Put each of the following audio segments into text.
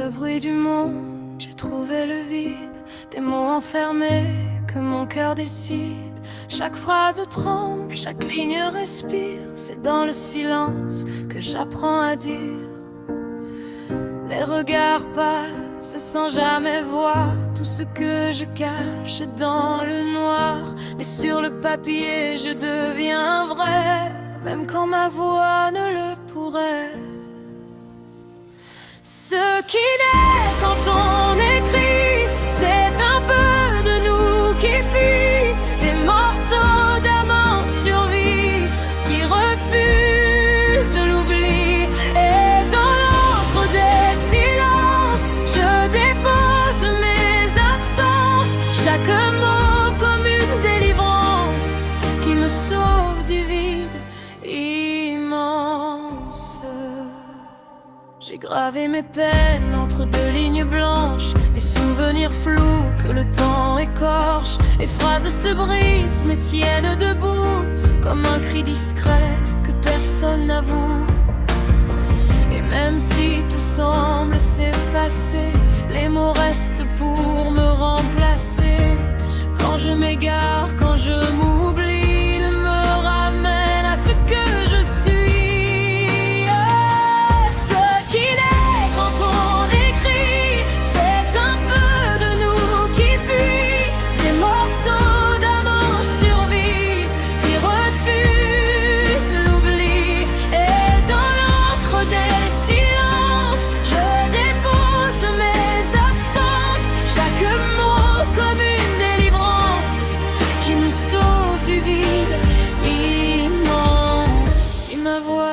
le bruit du monde, j'ai trouvé le vide, des mots enfermés que mon cœur décide. Chaque phrase tremble, chaque ligne respire, c'est dans le silence que j'apprends à dire. Les regards passent sans jamais voir tout ce que je cache dans le noir. Mais sur le papier je deviens vrai, même quand ma voix ne le pourrait. Ce qui naît quand on écrit, c'est un peu de nous qui fuit, des morceaux d'âme en survie qui refusent l'oubli. Et dans l'encre des silences, je dépose mes absences, chaque mot comme une délivrance qui me sauve du vide immense. J'ai gravé mes peines entre deux lignes blanches, des souvenirs flous que le temps écorche. Les phrases se brisent mais tiennent debout, comme un cri discret que personne n'avoue. Et même si tout semble s'effacer, les mots restent pour me remplacer. Quand je m'égare, quand je m'oublie, ils me ramènent à ce que je suis.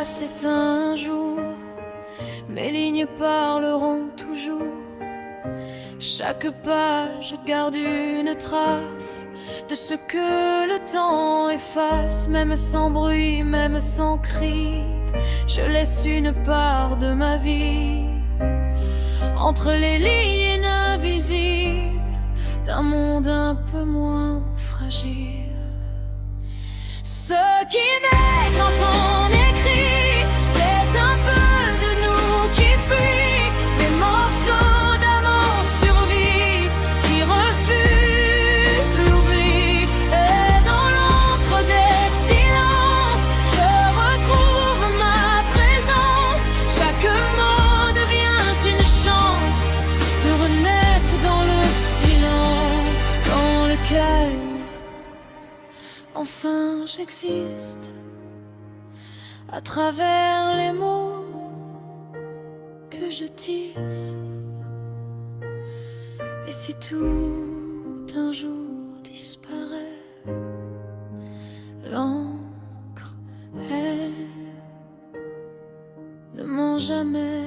C'est un jour, mes lignes parleront toujours. Chaque page garde une trace de ce que le temps efface. Même sans bruit, même sans cri, je laisse une part de ma vie entre les lignes invisibles d'un monde un peu moins fragile. Ce qui naît quand on écrit, c'est un peu de nous qui fuit, des morceaux d'âme en survie qui refusent l'oubli. Et dans l'encre des silences, je retrouve ma présence. Chaque mot devient une chance de renaître dans le silence, dans le calme. Enfin j'existe à travers les mots que je tisse. Et si tout un jour disparaît, l'encre, elle ne ment jamais.